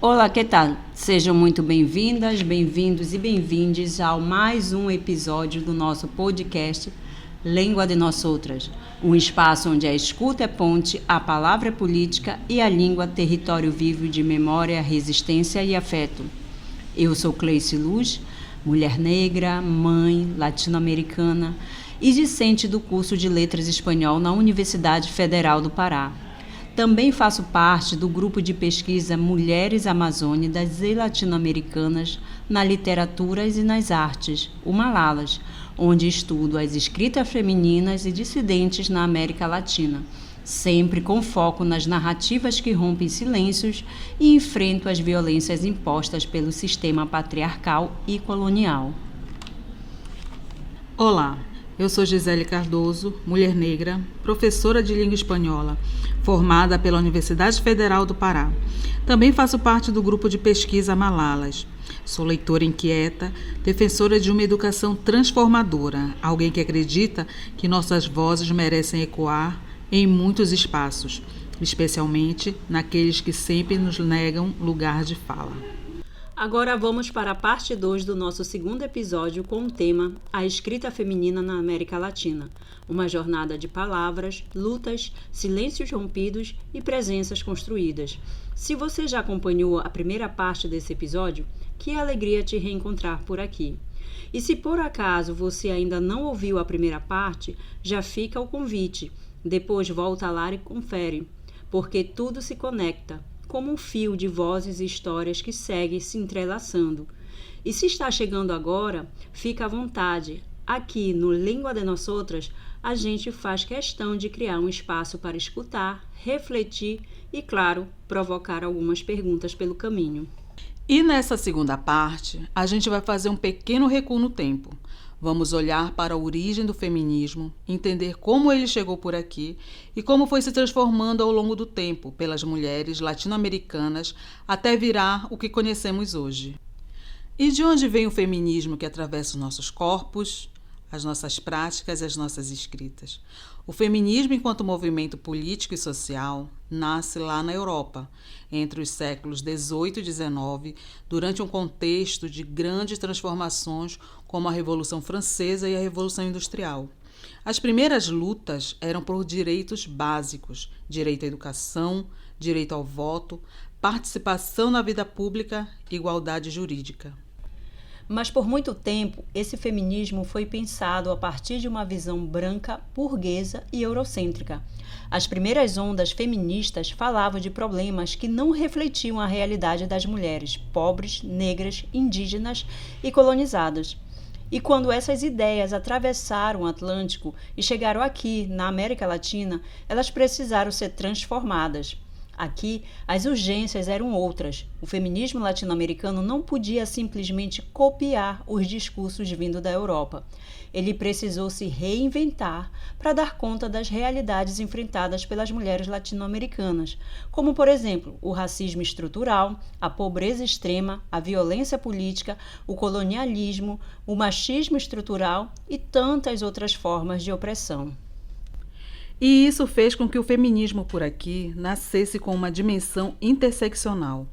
Olá, que tal? Sejam muito bem-vindas, bem-vindos e bem-vindes ao mais um episódio do nosso podcast Língua de Nós Outras, um espaço onde a escuta é ponte, a palavra é política e a língua território vivo de memória, resistência e afeto. Eu sou Cleice Luz, mulher negra, mãe, latino-americana e discente do curso de Letras Espanhol na Universidade Federal do Pará. Também faço parte do grupo de pesquisa Mulheres Amazônicas e Latino-Americanas na Literaturas e nas Artes, o Malalas, onde estudo as escritas femininas e dissidentes na América Latina, sempre com foco nas narrativas que rompem silêncios e enfrentam as violências impostas pelo sistema patriarcal e colonial. Olá, eu sou Gisele Cardoso, mulher negra, professora de língua espanhola, formada pela Universidade Federal do Pará. Também faço parte do grupo de pesquisa Malalas. Sou leitora inquieta, defensora de uma educação transformadora, alguém que acredita que nossas vozes merecem ecoar em muitos espaços, especialmente naqueles que sempre nos negam lugar de fala. Agora vamos para a parte 2 do nosso segundo episódio com o tema A Escrita Feminina na América Latina, uma jornada de palavras, lutas, silêncios rompidos e presenças construídas. Se você já acompanhou a primeira parte desse episódio, que alegria te reencontrar por aqui. E se por acaso você ainda não ouviu a primeira parte, já fica o convite. Depois volta lá e confere, porque tudo se conecta, como um fio de vozes e histórias que segue se entrelaçando. E se está chegando agora, fica à vontade. Aqui no Língua de Nós Outras, a gente faz questão de criar um espaço para escutar, refletir e, claro, provocar algumas perguntas pelo caminho. E nessa segunda parte, a gente vai fazer um pequeno recuo no tempo. Vamos olhar para a origem do feminismo, entender como ele chegou por aqui e como foi se transformando ao longo do tempo pelas mulheres latino-americanas até virar o que conhecemos hoje. E de onde vem o feminismo que atravessa os nossos corpos, as nossas práticas e as nossas escritas? O feminismo, enquanto movimento político e social, nasce lá na Europa, entre os séculos XVIII e XIX, durante um contexto de grandes transformações como a Revolução Francesa e a Revolução Industrial. As primeiras lutas eram por direitos básicos, direito à educação, direito ao voto, participação na vida pública e igualdade jurídica. Mas por muito tempo, esse feminismo foi pensado a partir de uma visão branca, burguesa e eurocêntrica. As primeiras ondas feministas falavam de problemas que não refletiam a realidade das mulheres pobres, negras, indígenas e colonizadas. E quando essas ideias atravessaram o Atlântico e chegaram aqui, na América Latina, elas precisaram ser transformadas. Aqui, as urgências eram outras. O feminismo latino-americano não podia simplesmente copiar os discursos vindos da Europa. Ele precisou se reinventar para dar conta das realidades enfrentadas pelas mulheres latino-americanas, como, por exemplo, o racismo estrutural, a pobreza extrema, a violência política, o colonialismo, o machismo estrutural e tantas outras formas de opressão. E isso fez com que o feminismo por aqui nascesse com uma dimensão interseccional,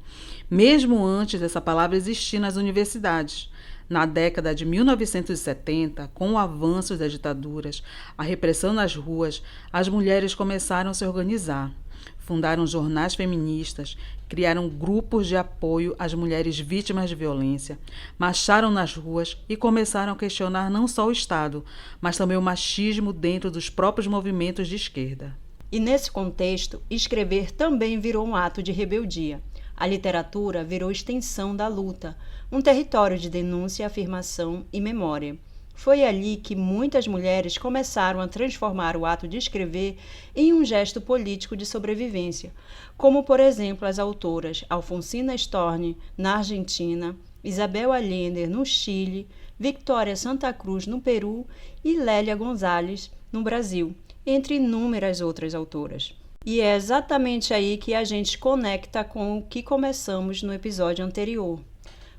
mesmo antes dessa palavra existir nas universidades. Na década de 1970, com o avanço das ditaduras, a repressão nas ruas, as mulheres começaram a se organizar. Fundaram jornais feministas, criaram grupos de apoio às mulheres vítimas de violência, marcharam nas ruas e começaram a questionar não só o Estado, mas também o machismo dentro dos próprios movimentos de esquerda. E nesse contexto, escrever também virou um ato de rebeldia. A literatura virou extensão da luta, um território de denúncia, afirmação e memória. Foi ali que muitas mulheres começaram a transformar o ato de escrever em um gesto político de sobrevivência, como, por exemplo, as autoras Alfonsina Storni, na Argentina, Isabel Allende, no Chile, Victoria Santa Cruz, no Peru e Lélia Gonzalez, no Brasil, entre inúmeras outras autoras. E é exatamente aí que a gente conecta com o que começamos no episódio anterior,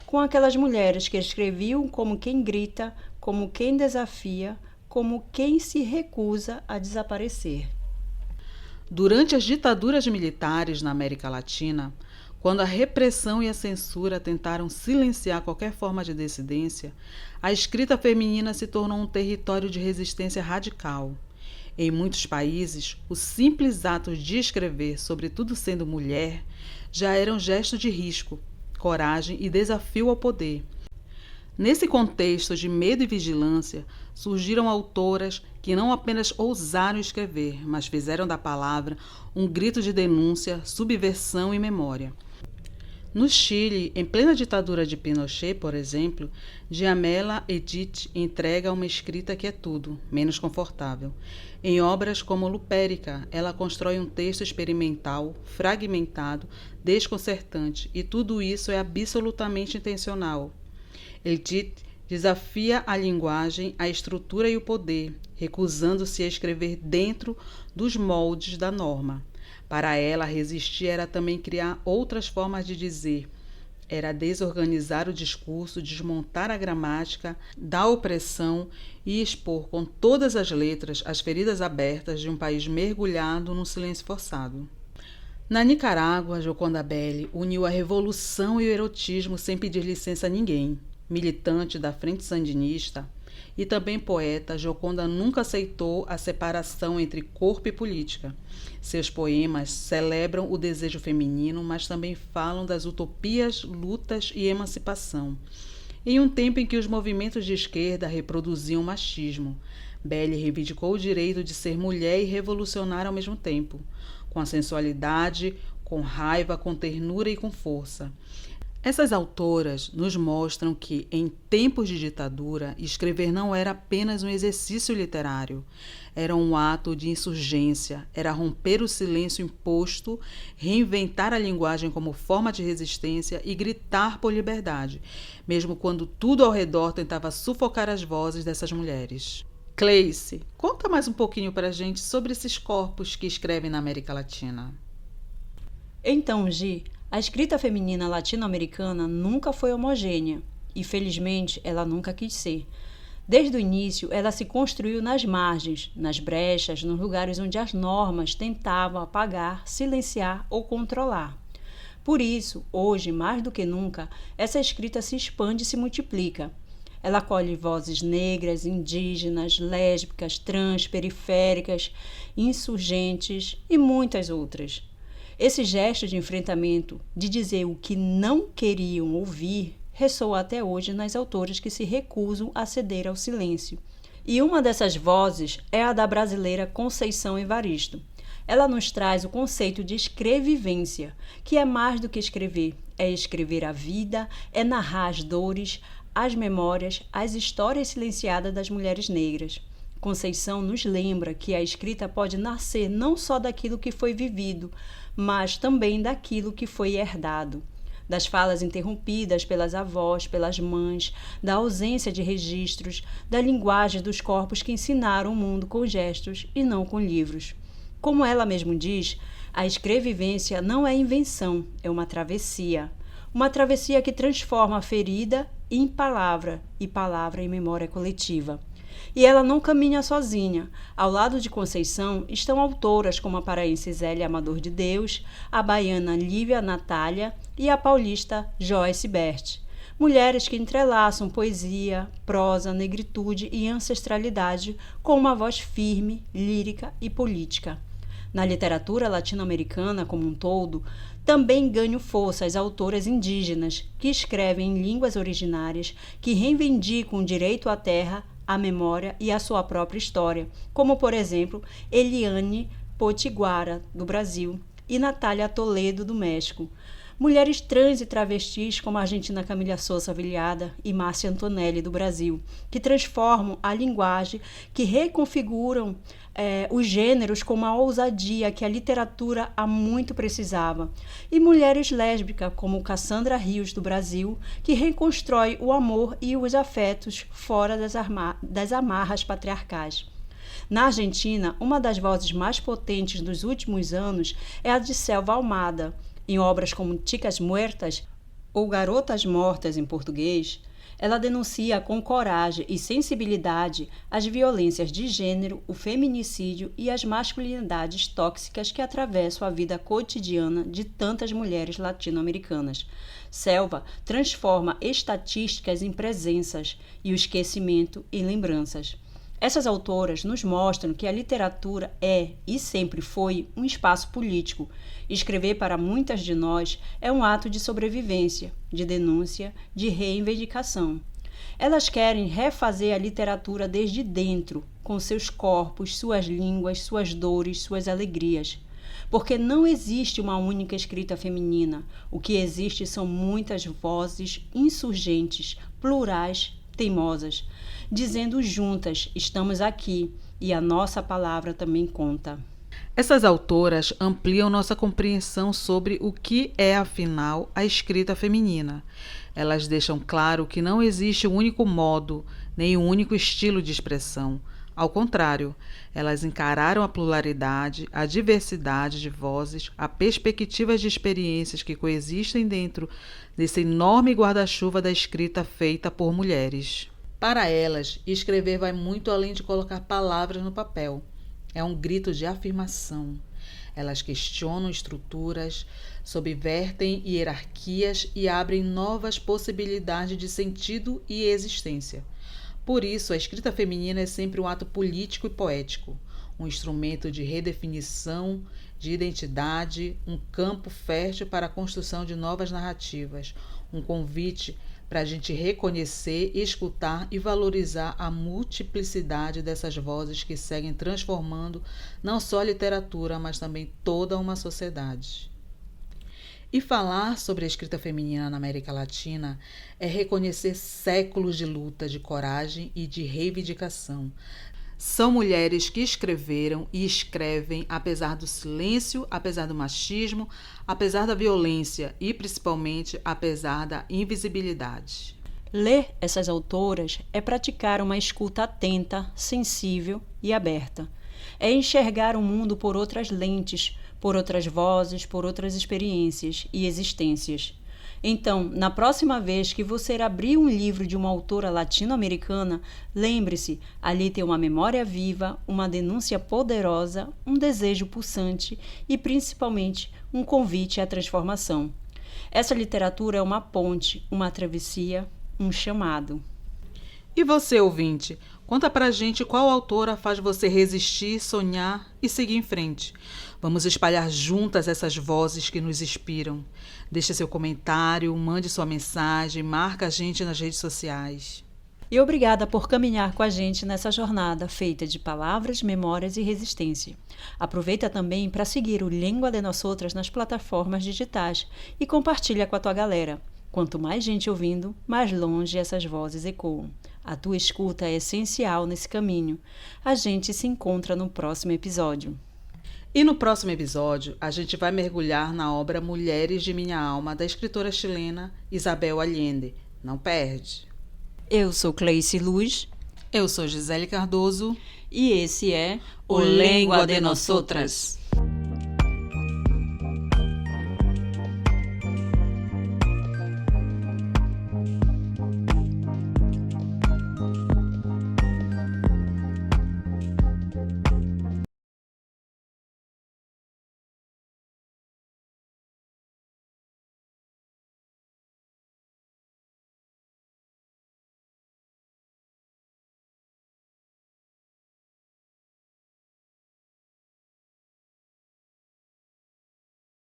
com aquelas mulheres que escreviam como quem grita, como quem desafia, como quem se recusa a desaparecer. Durante as ditaduras militares na América Latina, Quando a repressão e a censura tentaram silenciar qualquer forma de dissidência, a escrita feminina se tornou um território de resistência radical. Em muitos países, o simples ato de escrever, sobretudo sendo mulher, já era um gesto de risco, coragem e desafio ao poder. Nesse contexto de medo e vigilância, surgiram autoras que não apenas ousaram escrever, mas fizeram da palavra um grito de denúncia, subversão e memória. No Chile, em plena ditadura de Pinochet, por exemplo, Djamila Edith entrega uma escrita que é tudo, menos confortável. Em obras como Lupérica, ela constrói um texto experimental, fragmentado, desconcertante, e tudo isso é absolutamente intencional. Edith desafia a linguagem, a estrutura e o poder, recusando-se a escrever dentro dos moldes da norma. Para ela, resistir era também criar outras formas de dizer. Era desorganizar o discurso, desmontar a gramática da opressão e expor com todas as letras as feridas abertas de um país mergulhado num silêncio forçado. Na Nicarágua, Gioconda Belli uniu a revolução e o erotismo sem pedir licença a ninguém. Militante da Frente Sandinista e também poeta, Gioconda nunca aceitou a separação entre corpo e política. Seus poemas celebram o desejo feminino, mas também falam das utopias, lutas e emancipação. Em um tempo em que os movimentos de esquerda reproduziam o machismo, Belli reivindicou o direito de ser mulher e revolucionária ao mesmo tempo, com a sensualidade, com raiva, com ternura e com força. Essas autoras nos mostram que, em tempos de ditadura, escrever não era apenas um exercício literário, era um ato de insurgência, era romper o silêncio imposto, reinventar a linguagem como forma de resistência e gritar por liberdade, mesmo quando tudo ao redor tentava sufocar as vozes dessas mulheres. Cleice, conta mais um pouquinho para a gente sobre esses corpos que escrevem na América Latina. Então, Gi, a escrita feminina latino-americana nunca foi homogênea e, felizmente, ela nunca quis ser. Desde o início, ela se construiu nas margens, nas brechas, nos lugares onde as normas tentavam apagar, silenciar ou controlar. Por isso, hoje, mais do que nunca, essa escrita se expande e se multiplica. Ela acolhe vozes negras, indígenas, lésbicas, trans, periféricas, insurgentes e muitas outras. Esse gesto de enfrentamento, de dizer o que não queriam ouvir, ressoa até hoje nas autoras que se recusam a ceder ao silêncio. E uma dessas vozes é a da brasileira Conceição Evaristo. Ela nos traz o conceito de escrevivência, que é mais do que escrever, é escrever a vida, é narrar as dores, as memórias, as histórias silenciadas das mulheres negras. Conceição nos lembra que a escrita pode nascer não só daquilo que foi vivido, mas também daquilo que foi herdado. Das falas interrompidas pelas avós, pelas mães, da ausência de registros, da linguagem dos corpos que ensinaram o mundo com gestos e não com livros. Como ela mesmo diz, a escrevivência não é invenção, é uma travessia. Uma travessia que transforma a ferida em palavra e palavra em memória coletiva. E ela não caminha sozinha. Ao lado de Conceição estão autoras como a paraense Zélia Amador de Deus, a baiana Lívia Natália e a paulista Joyce Bert. Mulheres que entrelaçam poesia, prosa, negritude e ancestralidade com uma voz firme, lírica e política. Na literatura latino-americana como um todo, também ganham força as autoras indígenas, que escrevem em línguas originárias, que reivindicam o direito à terra, à memória e à sua própria história, como, por exemplo, Eliane Potiguara, do Brasil, e Natália Toledo, do México. Mulheres trans e travestis como a argentina Camila Sousa Vilhada e Márcia Antonelli, do Brasil, que transformam a linguagem, que reconfiguram os gêneros com uma ousadia que a literatura há muito precisava. E mulheres lésbicas como Cassandra Rios, do Brasil, que reconstrói o amor e os afetos fora das amarras patriarcais. Na Argentina, uma das vozes mais potentes dos últimos anos é a de Selva Almada. Em obras como Chicas Muertas, ou Garotas Mortas em português, ela denuncia com coragem e sensibilidade as violências de gênero, o feminicídio e as masculinidades tóxicas que atravessam a vida cotidiana de tantas mulheres latino-americanas. Selva transforma estatísticas em presenças e o esquecimento em lembranças. Essas autoras nos mostram que a literatura é, e sempre foi, um espaço político. Escrever para muitas de nós é um ato de sobrevivência, de denúncia, de reivindicação. Elas querem refazer a literatura desde dentro, com seus corpos, suas línguas, suas dores, suas alegrias. Porque não existe uma única escrita feminina. O que existe são muitas vozes insurgentes, plurais, teimosas, dizendo juntas, estamos aqui, e a nossa palavra também conta. Essas autoras ampliam nossa compreensão sobre o que é, afinal, a escrita feminina. Elas deixam claro que não existe um único modo, nem um único estilo de expressão. Ao contrário, elas encararam a pluralidade, a diversidade de vozes, a perspectivas de experiências que coexistem dentro desse enorme guarda-chuva da escrita feita por mulheres. Para elas, escrever vai muito além de colocar palavras no papel. É um grito de afirmação. Elas questionam estruturas, subvertem hierarquias e abrem novas possibilidades de sentido e existência. Por isso, a escrita feminina é sempre um ato político e poético, um instrumento de redefinição de identidade, um campo fértil para a construção de novas narrativas, um convite para a gente reconhecer, escutar e valorizar a multiplicidade dessas vozes que seguem transformando não só a literatura, mas também toda uma sociedade. E falar sobre a escrita feminina na América Latina é reconhecer séculos de luta, de coragem e de reivindicação. São mulheres que escreveram e escrevem apesar do silêncio, apesar do machismo, apesar da violência e, principalmente, apesar da invisibilidade. Ler essas autoras é praticar uma escuta atenta, sensível e aberta. É enxergar o mundo por outras lentes, por outras vozes, por outras experiências e existências. Então, na próxima vez que você abrir um livro de uma autora latino-americana, lembre-se, ali tem uma memória viva, uma denúncia poderosa, um desejo pulsante e, principalmente, um convite à transformação. Essa literatura é uma ponte, uma travessia, um chamado. E você, ouvinte, conta pra gente qual autora faz você resistir, sonhar e seguir em frente. Vamos espalhar juntas essas vozes que nos inspiram. Deixe seu comentário, mande sua mensagem, marca a gente nas redes sociais. E obrigada por caminhar com a gente nessa jornada feita de palavras, memórias e resistência. Aproveita também para seguir o Língua de Nosotras nas plataformas digitais e compartilha com a tua galera. Quanto mais gente ouvindo, mais longe essas vozes ecoam. A tua escuta é essencial nesse caminho. A gente se encontra no próximo episódio. E no próximo episódio, a gente vai mergulhar na obra Mulheres de Minha Alma, da escritora chilena Isabel Allende. Não perde! Eu sou Cleice Luz. Eu sou Gisele Cardoso. E esse é o Língua de Nosotras.